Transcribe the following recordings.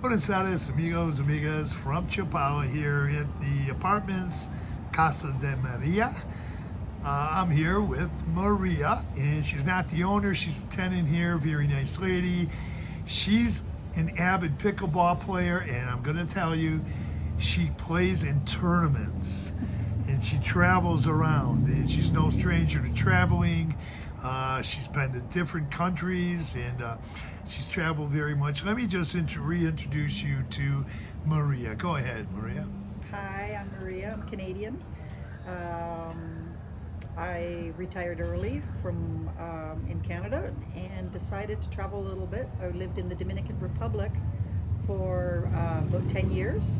Buenas tardes, amigos, amigas, from Chapala here at the apartments Casa de Maria. I'm here with Maria, and she's not the owner, she's a tenant here, very nice lady. She's an avid pickleball player, and I'm going to tell you, she plays in tournaments and she travels around, and she's no stranger to traveling. She's been to different countries, and she's traveled very much. Let me just reintroduce you to Maria. Go ahead, Maria. Hi, I'm Maria. I'm Canadian. I retired early from in Canada and decided to travel a little bit. I lived in the Dominican Republic for about 10 years,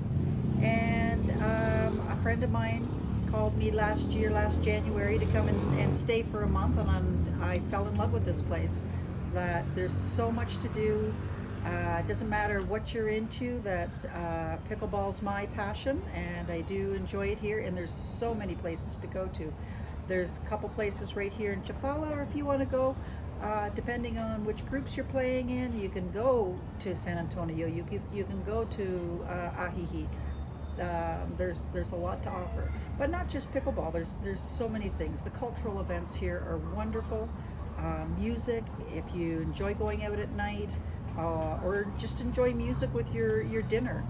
and a friend of mine called me last January, to come and stay for a month, and I fell in love with this place. That there's so much to do. It doesn't matter what you're into, that pickleball's my passion, and I do enjoy it here, and there's so many places to go to. There's a couple places right here in Chapala, or if you want to go, depending on which groups you're playing in, you can go to San Antonio, you can go to Ajijic. There's a lot to offer, but not just pickleball. There's so many things. The cultural events here are wonderful. Music, if you enjoy going out at night, or just enjoy music with your dinner.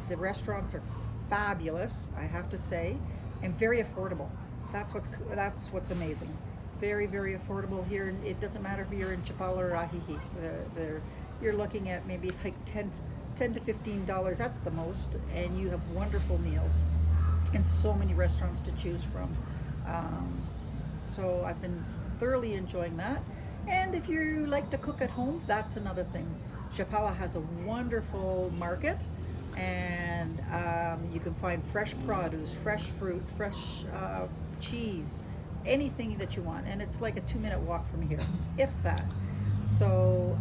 The restaurants are fabulous, I have to say, and very affordable. That's what's amazing. Very, very affordable here. It doesn't matter if you're in Chapala or Ajijic. You're looking at maybe like $10 to $15 at the most, and you have wonderful meals and so many restaurants to choose from. So I've been thoroughly enjoying that. And if you like to cook at home, that's another thing. Chapala has a wonderful market, and you can find fresh produce, fresh fruit, fresh cheese, anything that you want. And it's like a 2-minute walk from here, if that. So,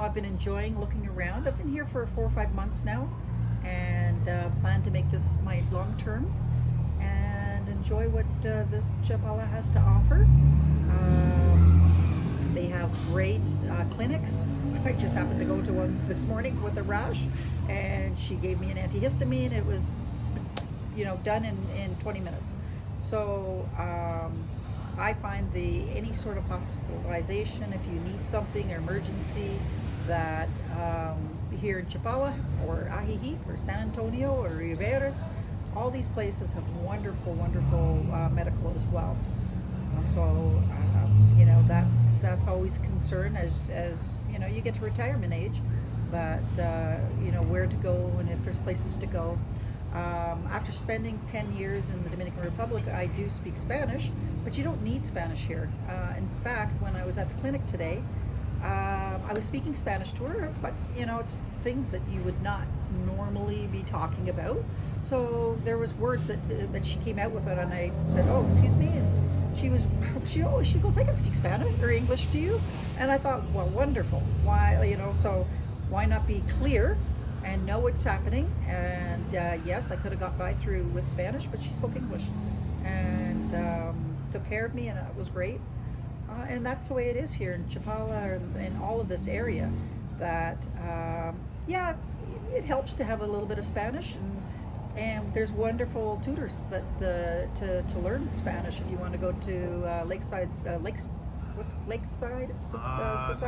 I've been enjoying looking around. I've been here for 4 or 5 months now, and plan to make this my long term, and enjoy what this Chapala has to offer. They have great clinics. I just happened to go to one this morning with a rash, and she gave me an antihistamine. It was, done in 20 minutes. So I find any sort of hospitalization, if you need something, or emergency, that here in Chapala or Ajijic or San Antonio or Riveras, all these places have wonderful, wonderful medical as well. That's always a concern as you get to retirement age, that where to go and if there's places to go. After spending 10 years in the Dominican Republic, I do speak Spanish, but you don't need Spanish here. In fact, when I was at the clinic today, I was speaking Spanish to her, but it's things that you would not normally be talking about. So there was words that she came out with it, and I said, "Oh, excuse me," and she goes, "I can speak Spanish or English to you," and I thought, well, wonderful. Why, so why not be clear and know what's happening? And yes, I could have got by through with Spanish, but she spoke English, and took care of me, and it was great. And that's the way it is here in Chapala and all of this area. That it helps to have a little bit of Spanish, and there's wonderful tutors that to learn Spanish if you want to go to Lakeside Society?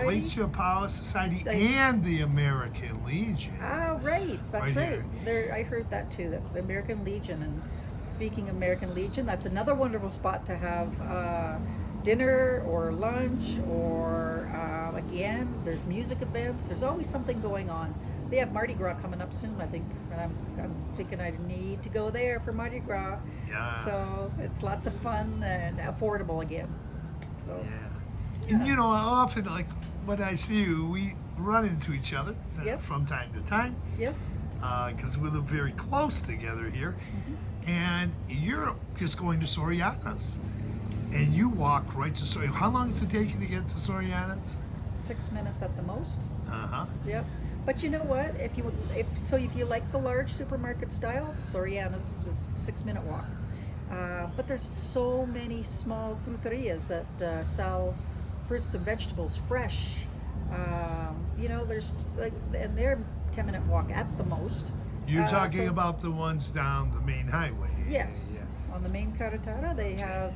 Lake Chapala Society and the American Legion. Ah, right, that's right. Here. I heard that too, that the American Legion. And speaking of American Legion, that's another wonderful spot to have dinner or lunch, or again, there's music events. There's always something going on. They have Mardi Gras coming up soon, I think, and I'm thinking I need to go there for Mardi Gras. Yeah. So it's lots of fun and affordable again. So, yeah. And often, like when I see you, we run into each other Yep. from time to time. Yes. Because we live very close together here. Mm-hmm. And you're just going to Soriana's, and you walk right to Soriana's. How long does it take you to get to Soriana's? 6 minutes at the most. Yep. But you know what? If you like the large supermarket style, Soriana's is a 6-minute walk. But there's so many small fruterias that sell fruits and vegetables fresh. there's like, and they're 10-minute walk at the most. You're talking So- about the ones down the main highway. Yes. Yeah. On the main Karatara, they have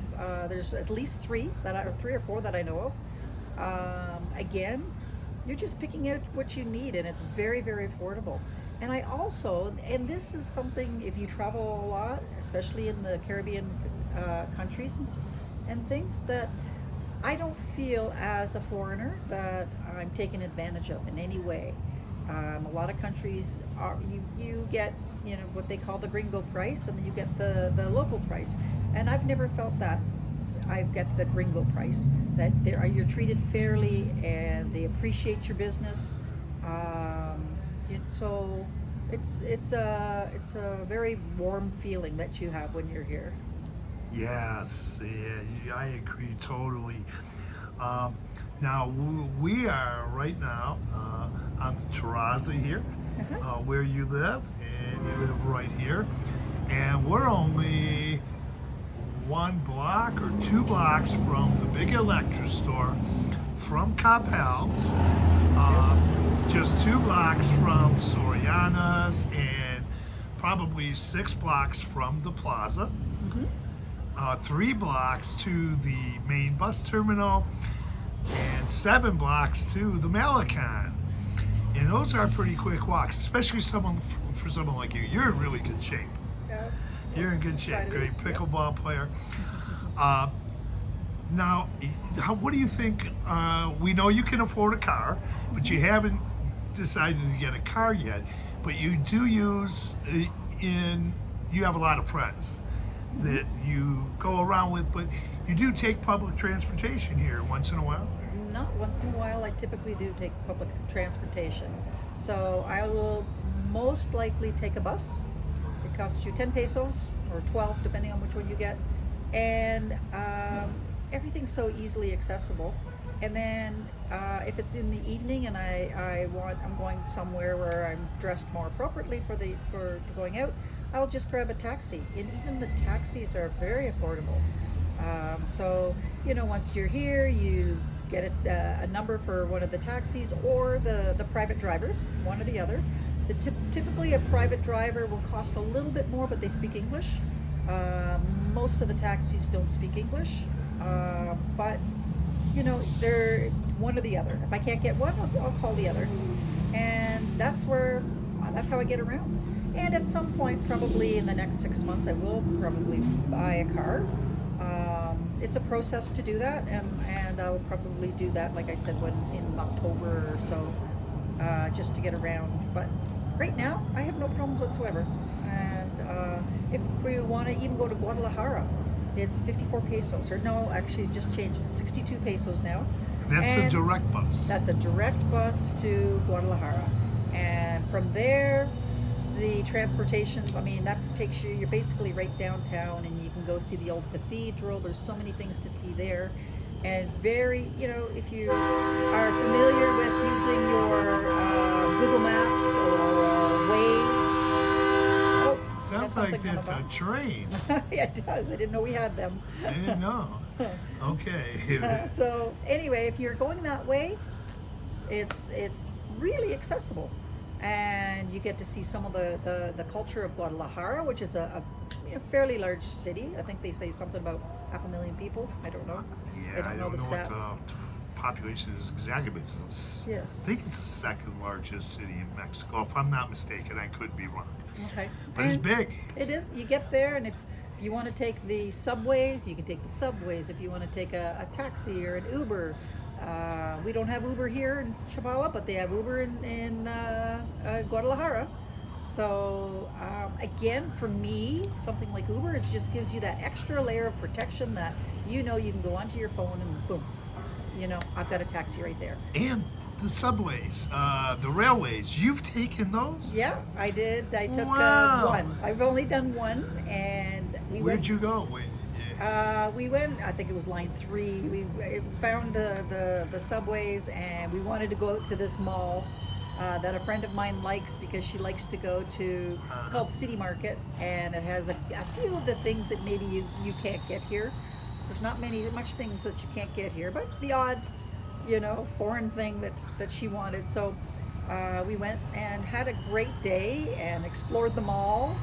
there's at least three or four that I know of. Again, you're just picking out what you need, and it's very, very affordable. And I also, and this is something, if you travel a lot, especially in the Caribbean countries and things, that I don't feel as a foreigner that I'm taken advantage of in any way. A lot of countries are you get what they call the gringo price, and then you get the local price, and I've never felt that. I get the gringo price, that you're treated fairly and they appreciate your business. So it's a very warm feeling that you have when you're here. Yes, yeah, I agree totally. Now we are right now on the terraza here, where you live, and you live right here, and we're only 1 block or 2 blocks from the big electric store, from Capel's, just 2 blocks from Soriana's, and probably 6 blocks from the plaza. 3 blocks to the main bus terminal, and 7 blocks to the Malecon. And those are pretty quick walks, especially for someone like you. You're in really good shape. Yeah. You're in good shape. Great pickleball player. Now, what do you think? We know you can afford a car, but you haven't decided to get a car yet. But you do use you have a lot of friends that you go around with, but you do take public transportation here once in a while? Not once in a while. I typically do take public transportation. So I will most likely take a bus. It costs you 10 pesos or 12, depending on which one you get. And everything's so easily accessible. And then if it's in the evening and I'm going somewhere where I'm dressed more appropriately for going out, I'll just grab a taxi. And even the taxis are very affordable. So once you're here, you get a number for one of the taxis or the private drivers, one or the other. Typically a private driver will cost a little bit more, but they speak English. Most of the taxis don't speak English, but they're one or the other. If I can't get one, I'll call the other, and that's how I get around. And at some point, probably in the next 6 months, I will probably buy a car. It's a process to do that, and I'll probably do that, like I said, in October or so, just to get around. But right now, I have no problems whatsoever. And if we want to even go to Guadalajara, it's 54 pesos. Or no, actually, it just changed. It's 62 pesos now. And that's a direct bus. That's a direct bus to Guadalajara. And from there, the transportation, that takes you're basically right downtown, and you can go see the old cathedral. There's so many things to see there. And if you are familiar with using your Google Maps or Waze. Sounds like it's a train. Yeah, it does. I didn't know we had them. I didn't know. Okay. So anyway, if you're going that way, it's really accessible. And you get to see some of the culture of Guadalajara, which is a fairly large city. I think they say something about 500,000 people. I don't know. Yeah, I don't know the stats. what the population is exactly, but Yes. I think it's the second largest city in Mexico. If I'm not mistaken, I could be wrong. Okay. But it's big. It is. You get there, and if you want to take the subways, you can take the subways. If you want to take a taxi or an Uber, we don't have Uber here in Chapala, but they have Uber in Guadalajara. So again, for me, something like Uber, it just gives you that extra layer of protection that you can go onto your phone and boom, I've got a taxi right there. And the subways, the railways, you've taken those? Yeah, I did. I took Wow. one. I've only done one, and Where'd you go? we went. I think it was line 3. We found the subways, and we wanted to go out to this mall that a friend of mine likes because she likes to go to. It's called City Market, and it has a few of the things that maybe you can't get here. There's not much things that you can't get here, but the odd foreign thing that she wanted. So we went and had a great day and explored the mall,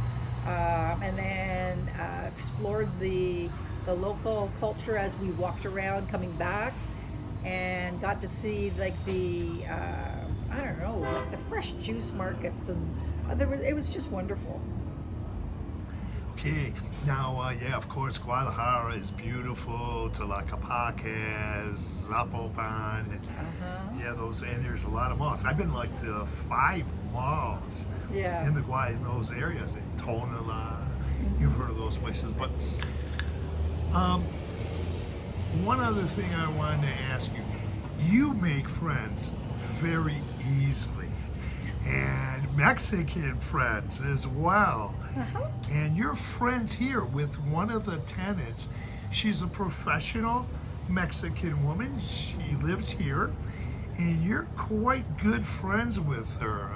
and then explored the local culture as we walked around coming back, and got to see like the I don't know, like the fresh juice markets, and it was just wonderful. Okay, now, yeah, of course, Guadalajara is beautiful. Tlaquepaque, Zapopan, and yeah, and there's a lot of malls. I've been like to 5 malls Yeah. in those areas. In Tonala, you've heard of those places. But one other thing I wanted to ask you: you make friends very easily, and Mexican friends as well. And you're friends here with one of the tenants. She's a professional Mexican woman. She lives here, and you're quite good friends with her.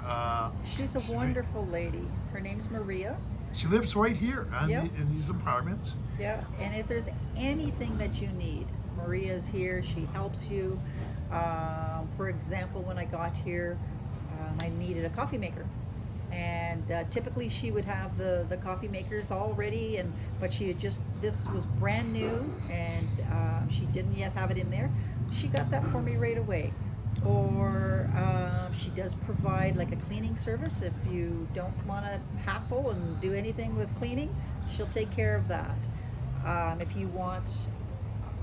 She's a wonderful lady. Her name's Maria. She lives right here Yep. in these apartments. Yeah, and if there's anything that you need, Maria's here. She helps you. For example, when I got here, I needed a coffee maker, and typically she would have the coffee makers all ready, but this was brand new, and she didn't yet have it in there. She got that for me right away. Or she does provide like a cleaning service. If you don't want to hassle and do anything with cleaning, she'll take care of that. If you want,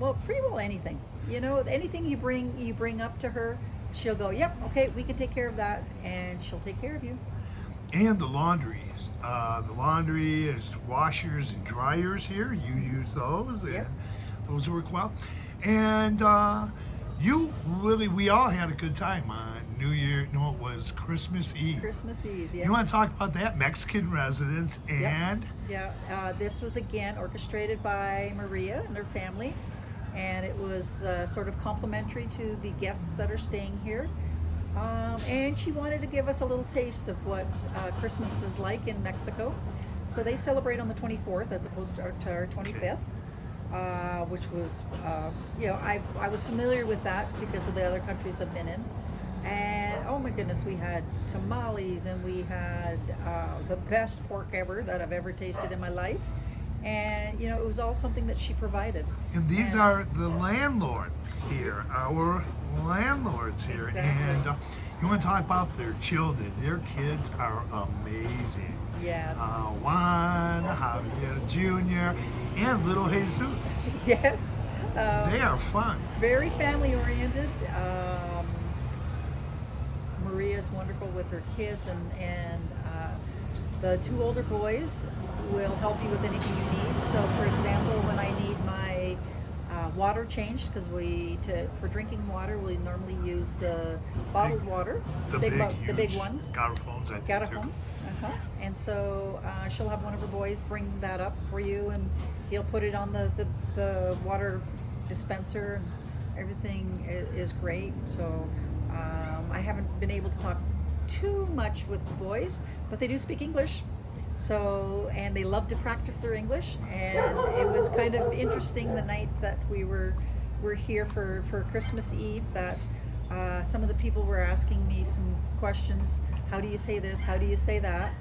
well, pretty well anything. Anything you bring up to her, she'll go, yep, okay, we can take care of that, and she'll take care of you. And the laundries. The laundry is washers and dryers here. You use those, and Yep. those work well. And we all had a good time on New Year. No, it was Christmas Eve. Christmas Eve, yeah. You want to talk about that? Mexican residents and Yeah, this was again orchestrated by Maria and her family, and it was sort of complimentary to the guests that are staying here. And she wanted to give us a little taste of what Christmas is like in Mexico. So they celebrate on the 24th as opposed to our 25th, which was, I was familiar with that because of the other countries I've been in. And oh my goodness, we had tamales, and we had the best pork ever that I've ever tasted in my life. And it was all something that she provided. And these are the landlords here, our landlords here. Exactly. And you want to talk about their children. Their kids are amazing. Yeah. Juan, Javier Jr., and little Jesus. Yes. They are fun. Very family oriented. Maria's wonderful with her kids, and the 2 older boys will help you with anything you need. So, for example, when I need my water changed, because for drinking water we normally use the bottled water, the big ones. Garrafons, I think. Garrafon. And so she'll have one of her boys bring that up for you, and he'll put it on the water dispenser, and everything is great. So I haven't been able to talk too much with the boys, but they do speak English. So, and they love to practice their English, and it was kind of interesting the night that we were here for Christmas Eve, that some of the people were asking me some questions. How do you say this? How do you say that?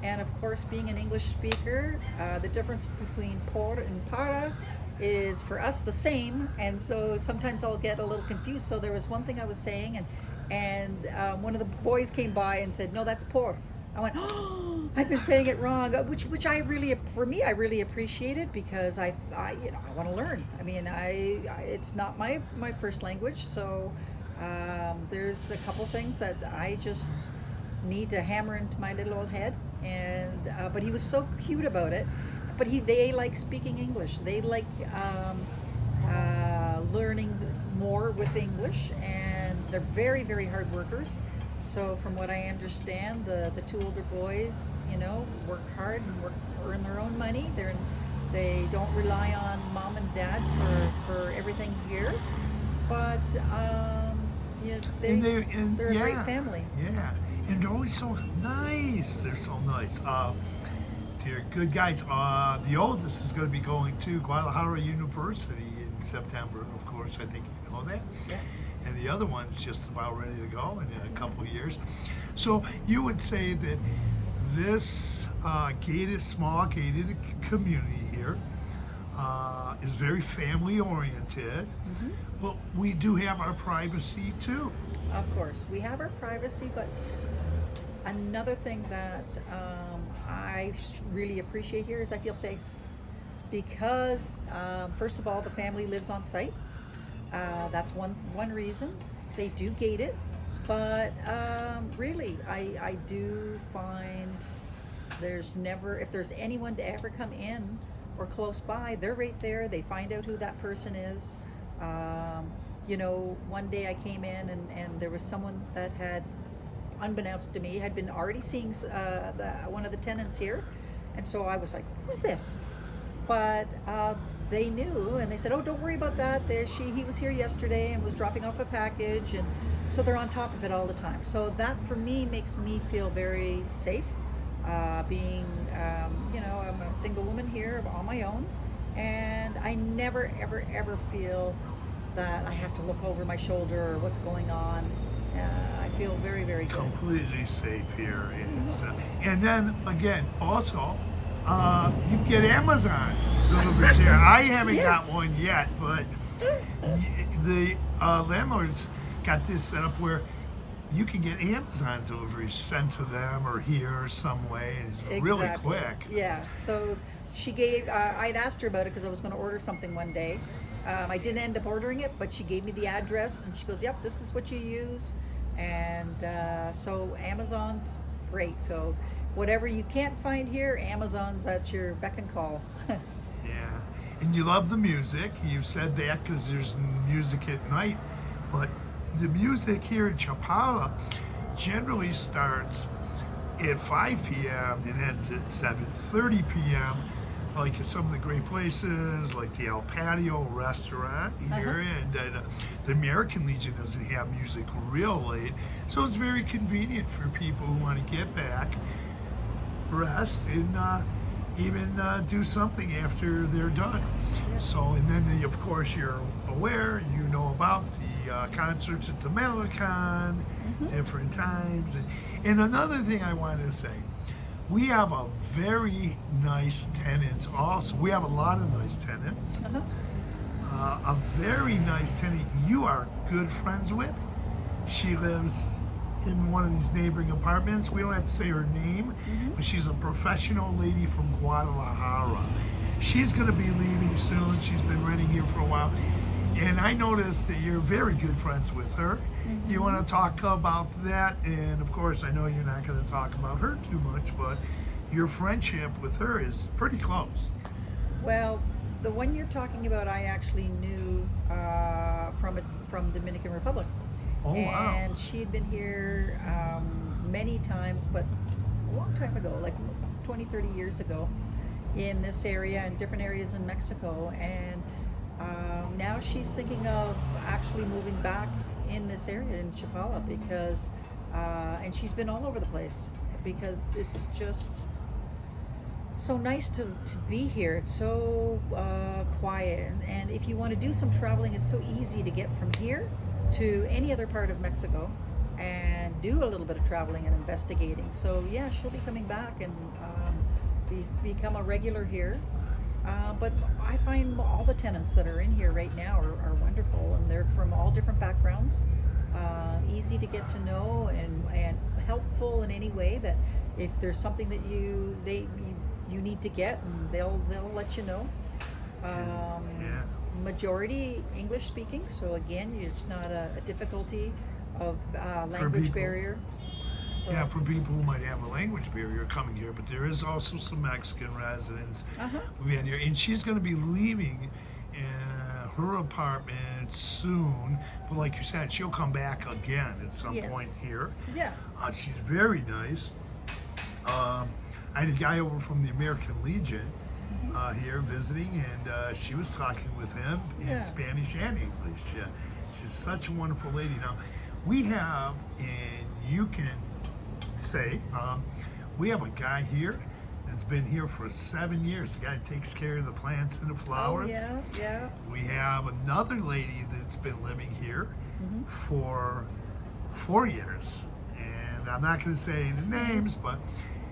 And of course, being an English speaker, the difference between por and para is for us the same, and so sometimes I'll get a little confused. So there was one thing I was saying, and one of the boys came by and said, "No, that's por." I went, "Oh, I've been saying it wrong," which I really appreciated, because I want to learn. I mean, it's not my first language, so there's a couple things that I just need to hammer into my little old head. And but he was so cute about it. But they like speaking English. They like learning more with English, and they're very, very hard workers. So from what I understand, the 2 older boys, work hard and earn their own money. They don't rely on mom and dad for everything here, but they're a great family. Yeah, and they're always so nice. They're so nice. They're good guys. The oldest is going to be going to Guadalajara University in September, of course. I think you know that. Yeah. and the other one's just about ready to go in a couple of years. So you would say that this small gated community here is very family oriented, but we do have our privacy too. Of course, we have our privacy, but another thing that I really appreciate here is I feel safe because, first of all, the family lives on site. That's one reason. They do gate it, but really, I do find there's never, if there's anyone to ever come in or close by, they're right there. They find out who that person is. You know, one day I came in and there was someone that had, unbeknownst to me, had been already seeing one of the tenants here, and so I was like, "Who's this?" But they knew, and they said, "Oh, don't worry about that. He was here yesterday and was dropping off a package," and so they're on top of it all the time. So that for me makes me feel very safe. Being, you know, I'm a single woman here on my own, and I never, ever feel that I have to look over my shoulder or what's going on. I feel very, very good. Completely safe here. It's, and then again, also, you get Amazon deliveries here. I haven't Yes. got one yet, but the landlords got this set up where you can get Amazon deliveries sent to them or here some way, and it's really Exactly. quick. Yeah. So she gave. I'd asked her about it because I was going to order something one day. I didn't end up ordering it, but she gave me the address, and she goes, "Yep, this is what you use." And so Amazon's great. So whatever you can't find here, Amazon's at your beck and call. Yeah, and you love the music. You've said that because there's music at night, but the music here in Chapala generally starts at 5 p.m. and ends at 7:30 p.m. Like at some of the great places, like the El Patio restaurant here, and the American Legion doesn't have music real late, so it's very convenient for people who want to get back, rest, and even do something after they're done. So, and then of course you're aware, you know about the concerts at the Melicon, different times, and another thing I wanted to say. We have a very nice tenant also. We have a lot of nice tenants. A very nice tenant you are good friends with. She lives in one of these neighboring apartments. We don't have to say her name, but she's a professional lady from Guadalajara. She's going to be leaving soon. She's been renting here for a while. And I noticed that you're very good friends with her. You want to talk about that? And of course, I know you're not going to talk about her too much, but your friendship with her is pretty close. Well, the one you're talking about, I actually knew from Dominican Republic. Oh, wow. And she had been here many times, but a long time ago, like 20, 30 years ago, in this area and different areas in Mexico. And now she's thinking of actually moving back in this area in Chapala because, and she's been all over the place because it's just so nice to be here. It's so quiet, and if you want to do some traveling, it's so easy to get from here to any other part of Mexico and do a little bit of traveling and investigating. So yeah, she'll be coming back and become a regular here. But I find all the tenants that are in here right now are wonderful, and they're from all different backgrounds. Easy to get to know and helpful in any way that if there's something that you need to get, and they'll let you know. Majority English speaking, so again, it's not a difficulty of language barrier. So, yeah, for people who might have a language barrier coming here, but there is also some Mexican residents we had here, and she's going to be leaving her apartment soon. But like you said, she'll come back again at some point here. Yeah. She's very nice. I had a guy over from the American Legion here visiting, and she was talking with him in Spanish and English. She's such a wonderful lady. Now, we have, and you can say, we have a guy here that's been here for 7 years. The guy takes care of the plants and the flowers. Oh, yeah. We have another lady that's been living here, for 4 years. And I'm not going to say the names, but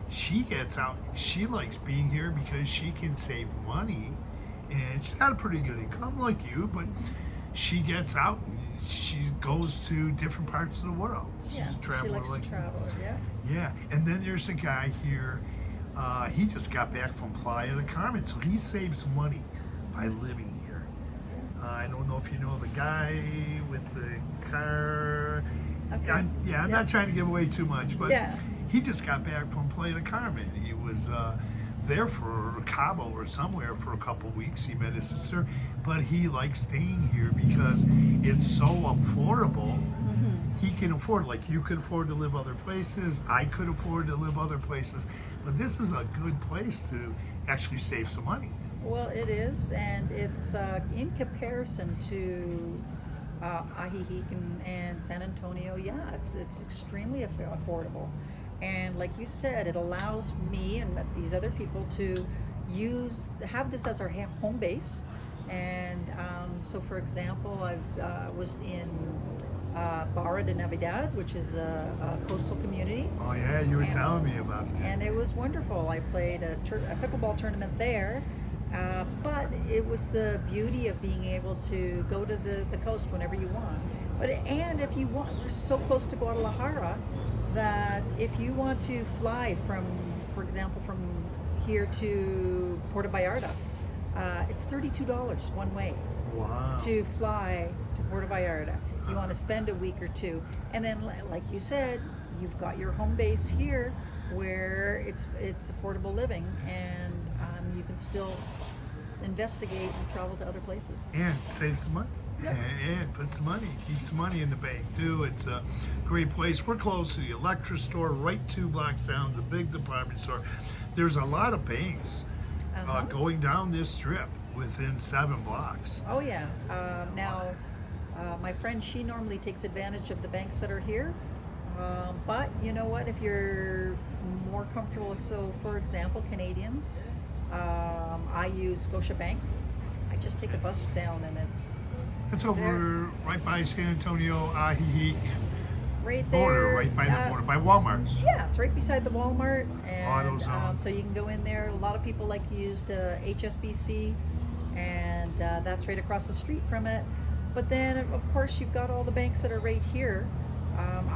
she gets out. She likes being here because she can save money, and she's got a pretty good income like you, but she gets out and she goes to different parts of the world. She's a traveler. She likes like to travel, yeah. Yeah, and then there's a guy here. He just got back from Playa del Carmen, so he saves money by living here. I don't know if you know the guy with the car. Okay. I'm not trying to give away too much, but Yeah. he just got back from Playa del Carmen. He was there for Cabo or somewhere for a couple weeks. He met his sister, but he likes staying here because it's so affordable. He can afford, like you could afford to live other places, I could afford to live other places, but this is a good place to actually save some money. Well, it is, and it's in comparison to Ajijic and San Antonio. Yeah, it's extremely affordable, and like you said, it allows me and these other people to have this as our home base. And so, for example, I was in Barra de Navidad, which is a coastal community. Oh yeah, you were telling me about that. And it was wonderful. I played a pickleball tournament there, but it was the beauty of being able to go to the coast whenever you want. And if you want, we're so close to Guadalajara that if you want to fly from, for example, from here to Puerto Vallarta, it's $32 one way. Wow. To fly to Puerto Vallarta. You want to spend a week or two, and then, like you said, you've got your home base here, where it's affordable living, and you can still investigate and travel to other places. And save some money. Yep. And put some money, keep some money in the bank too. It's a great place. We're close to the electric store, right 2 blocks down, the big department store. There's a lot of banks going down this strip within 7 blocks. Oh yeah. Now, my friend, she normally takes advantage of the banks that are here. But you know what? If you're more comfortable, so for example, Canadians, I use Scotiabank. I just take a bus down, and it's over right by San Antonio, Ajijic right there. border, right by the border, by Walmart's. Yeah, it's right beside the Walmart, and AutoZone. so you can go in there. A lot of people used HSBC, and that's right across the street from it. But then, of course, you've got all the banks that are right here.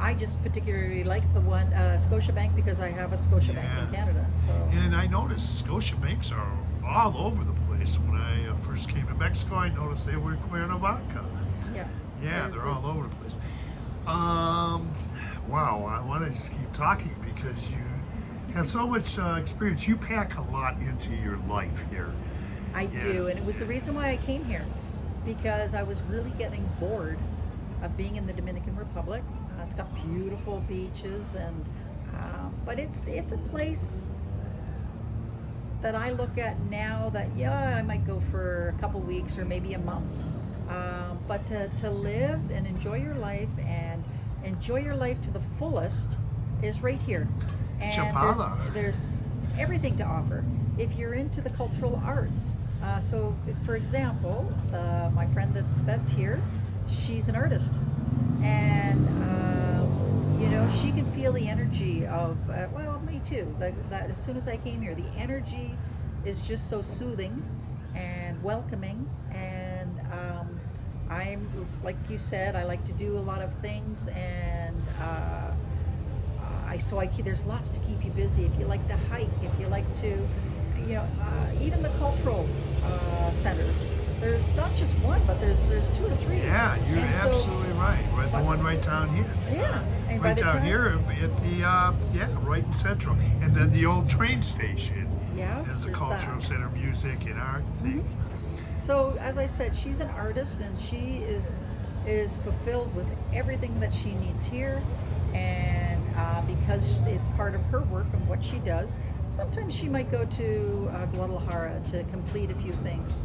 I just particularly like the one, Scotiabank, because I have a Scotiabank in Canada. So. And I noticed Scotiabanks are all over the place. When I first came to Mexico, I noticed they were in Cuernavaca. Yeah, they're all over the place. Wow, I want to just keep talking because you have so much experience. You pack a lot into your life here. I do, and it was the reason why I came here, because I was really getting bored of being in the Dominican Republic. It's got beautiful beaches, and but it's a place that I look at now that I might go for a couple weeks or maybe a month. But to live and enjoy your life to the fullest is right here. And Chapala. there's everything to offer. If you're into the cultural arts, so for example, my friend that's here, she's an artist, and she can feel the energy of me too. That as soon as I came here, the energy is just so soothing and welcoming, and I'm, like you said, I like to do a lot of things, and there's lots to keep you busy. If you like to hike, if you like to, even the cultural centers. There's not just one, but there's 2 or 3. Yeah, you're absolutely right. The one right down here. Yeah, and right down here at the right in Central, and then the old train station. Yes, is a cultural center, music and art things. So as I said, she's an artist, and she is fulfilled with everything that she needs here, and because it's part of her work and what she does. Sometimes she might go to Guadalajara to complete a few things,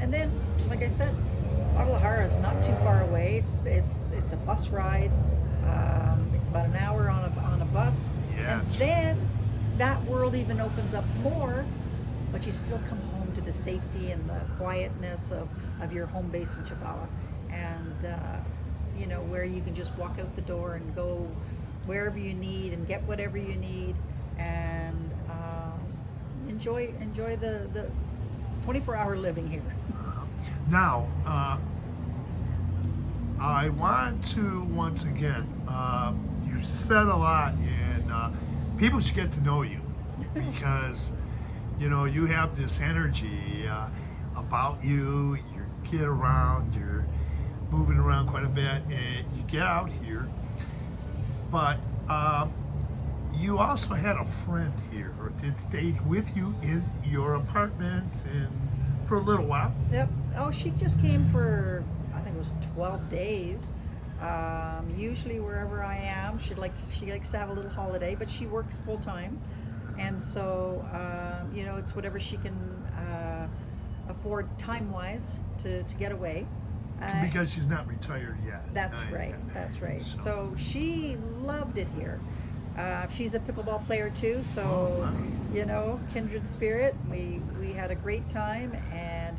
and then, like I said, Guadalajara is not too far away. It's a bus ride. It's about an hour on a bus, and then that world even opens up more. But you still come home to the safety and the quietness of your home base in Chapala, and you know, where you can just walk out the door and go wherever you need and get whatever you need, and enjoy the 24-hour living here. Now, I want to once again, you said a lot, and people should get to know you because, you know, you have this energy about you. You get around, you're moving around quite a bit, and you get out here. But you also had a friend here that stayed with you in your apartment and for a little while. Yep. Oh, she just came for, I think it was 12 days. Usually wherever I am, she likes to have a little holiday, but she works full time, and so you know, it's whatever she can afford time wise to get away. Because she's not retired yet. That's right. That's right. So she loved it here. She's a pickleball player too, so you know, kindred spirit. We had a great time, and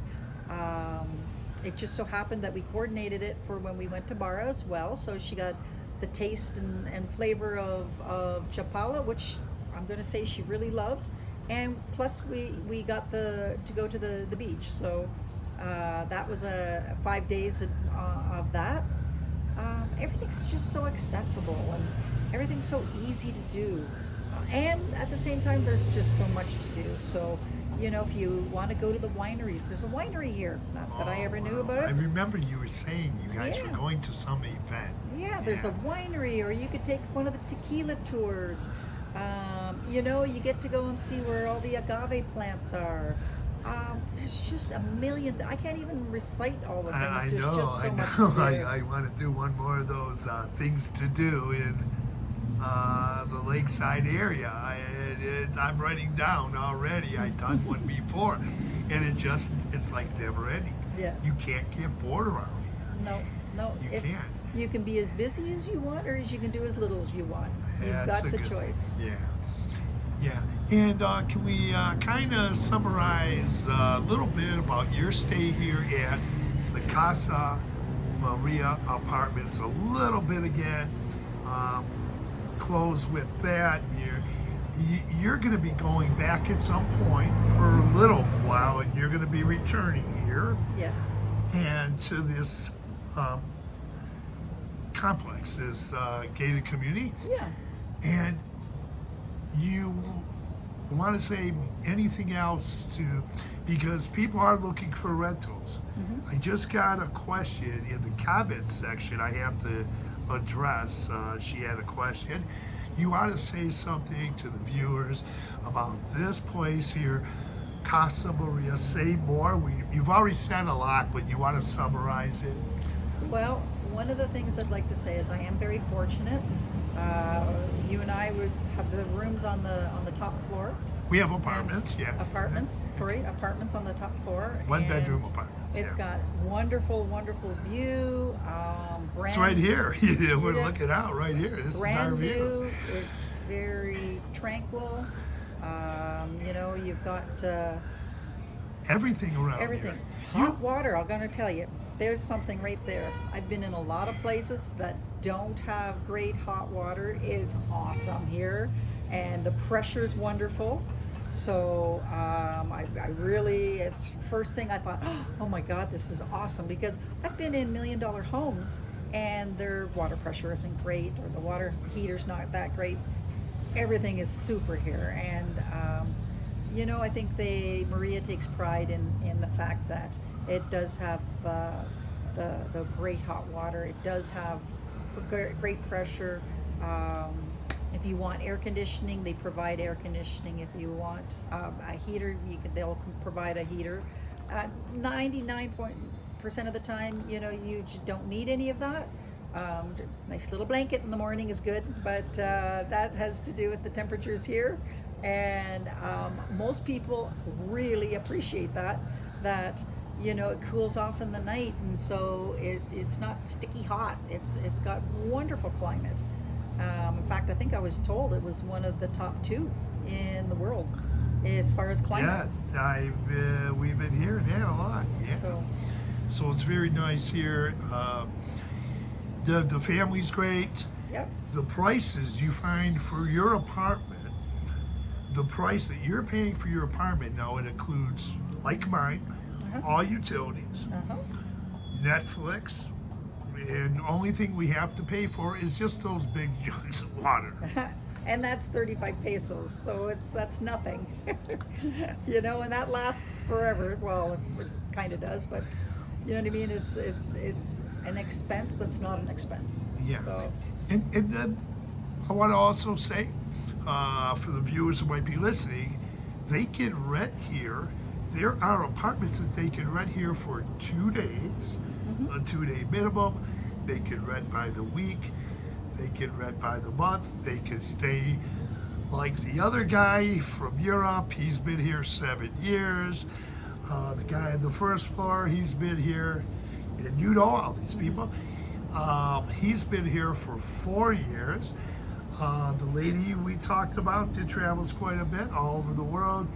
it just so happened that we coordinated it for when we went to Barra as well. So she got the taste and flavor of Chapala, which I'm going to say she really loved, and plus we got to go to the beach. So that was 5 days of that. Everything's just so accessible and everything's so easy to do, and at the same time there's just so much to do. So, you know, if you want to go to the wineries, there's a winery here. Not that I ever knew about it. I remember you were saying you guys were going to some event. Yeah, there's a winery, or you could take one of the tequila tours. You know, you get to go and see where all the agave plants are. There's just a million. I can't even recite all the things. There's just so much to do. I want to do one more of those things to do in the lakeside area. I'm writing down already. I've done one before, and it's like never ending. Yeah. You can't get bored around here. No. You can't. You can be as busy as you want, or as you can do as little as you want. You've got the choice. Yeah. And can we kind of summarize a little bit about your stay here at the Chapala-Maria apartments a little bit again? Close with that. You're going to be going back at some point for a little while, and you're going to be returning here. Yes. And to this complex, this gated community. Yeah. And you want to say anything else because people are looking for rentals. I just got a question in the comments section I have to address. She had a question. You want to say something to the viewers about this place here, Chapala-Maria? Say more. You've already said a lot, but you want to summarize it? Well, one of the things I'd like to say is I am very fortunate. You and I would have the rooms on the top floor. We have apartments, yeah. Apartments on the top floor. One bedroom apartments. It's got wonderful view. It's right here. We're looking out right here. This is our view. It's very tranquil. You know, you've got everything around everything. Here. Hot water, I'm going to tell you. There's something right there. I've been in a lot of places that don't have great hot water. It's awesome here, and the pressure's wonderful. So I really, it's the first thing I thought, oh my God, this is awesome, because I've been in $1 million homes and their water pressure isn't great, or the water heater's not that great. Everything is super here, and you know, I think Maria takes pride in the fact that it does have the great hot water. It does have great pressure. If you want air conditioning, they provide air conditioning. If you want a heater, they'll provide a heater. 99% of the time, you know, you don't need any of that. Nice little blanket in the morning is good, but that has to do with the temperatures here. And most people really appreciate that, you know, it cools off in the night, and so it's not sticky hot. It's got wonderful climate. In fact, I think I was told it was one of the top 2 in the world as far as climate. Yes, we've been hearing that a lot. Yeah. So it's very nice here. The family's great. Yep. The prices you find for your apartment, the price that you're paying for your apartment now, it includes, like mine, all utilities, Netflix, and the only thing we have to pay for is just those big jugs of water. And that's 35 pesos, so that's nothing. You know, and that lasts forever. Well, it kind of does, but you know what I mean? It's an expense that's not an expense. Yeah. So. And then I want to also say, for the viewers who might be listening, they can rent here. There are apartments that they can rent here for 2 days, a 2-day minimum. They can rent by the week. They can rent by the month. They can stay like the other guy from Europe. He's been here 7 years. The guy on the first floor, he's been here, and you know all these people. He's been here for 4 years. The lady we talked about that travels quite a bit all over the world,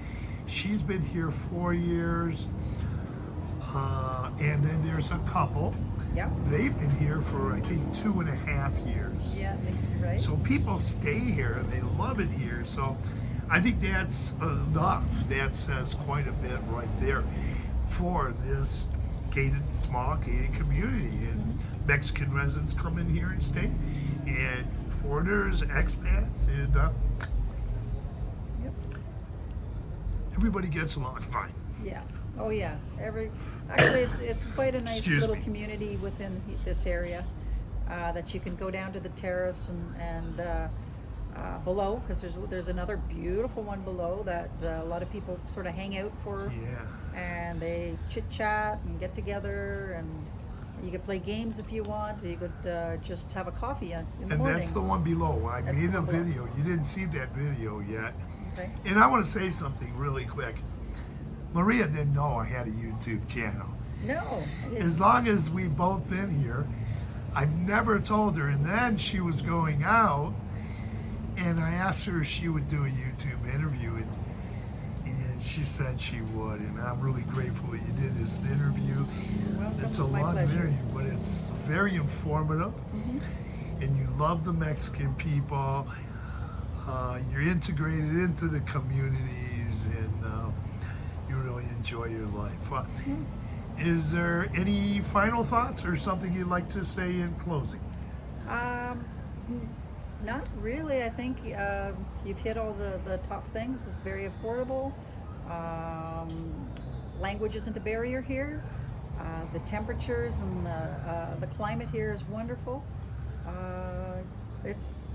she's been here 4 years. And then there's a couple. Yeah. They've been here for, I think, 2.5 years. Yeah, I think so, right. So people stay here, they love it here. So I think that's enough. That says quite a bit right there for this small gated community. And Mexican residents come in here and stay, and foreigners, expats, and everybody gets along fine. Yeah. Oh yeah. Actually, it's quite a nice Excuse little me. community within this area that you can go down to the terrace and below, because there's another beautiful one below that a lot of people sort of hang out for. Yeah. And they chit chat and get together, and you could play games if you want. You could just have a coffee in the And morning. that's the one below. I That's made the a one below. video. You didn't see that video yet. Okay. And I want to say something really quick. Maria didn't know I had a YouTube channel. No. I didn't. As long as we've both been here, I've never told her. And then she was going out, and I asked her if she would do a YouTube interview, and she said she would. And I'm really grateful that you did this interview. Welcome. It's a My long pleasure. interview, but it's very informative. And you love the Mexican people. You're integrated into the communities, and you really enjoy your life. Is there any final thoughts or something you'd like to say in closing? Not really. I think you've hit all the top things. It's very affordable. Language isn't a barrier here. The temperatures and the climate here is wonderful. It's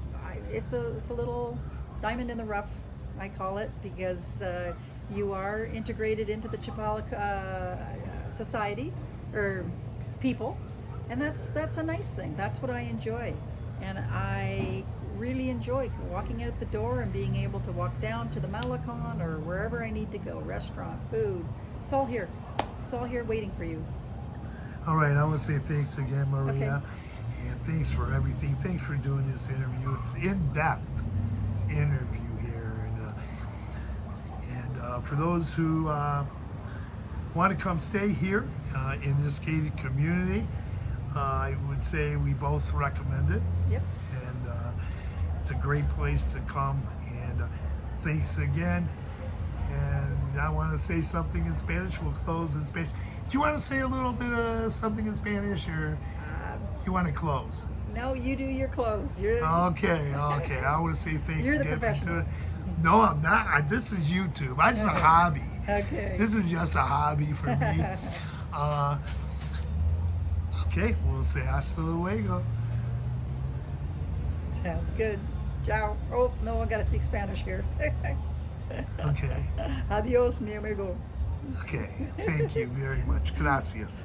a little diamond in the rough, I call it, because you are integrated into the Chapala society or people, and that's a nice thing. That's what I enjoy, and I really enjoy walking out the door and being able to walk down to the Malecon or wherever I need to go, restaurant, food. It's all here. It's all here waiting for you. All right, I want to say thanks again, Maria, Okay. and thanks for everything. Thanks for doing this interview. It's in-depth interview here, and for those who want to come stay here in this gated community, I would say we both recommend it. Yep. And it's a great place to come. And thanks again. And I want to say something in Spanish. We'll close in Spanish. Do you want to say a little bit of something in Spanish, or you want to close? No, you do your clothes. You're Okay. I want to say thanks You're the again for professional. doing it. No, I'm not. This is YouTube. It's a hobby. Okay. This is just a hobby for me. Okay, we'll say hasta luego. Sounds good. Ciao. Oh, no, I gotta speak Spanish here. Okay. Adios, mi amigo. Okay. Thank you very much. Gracias.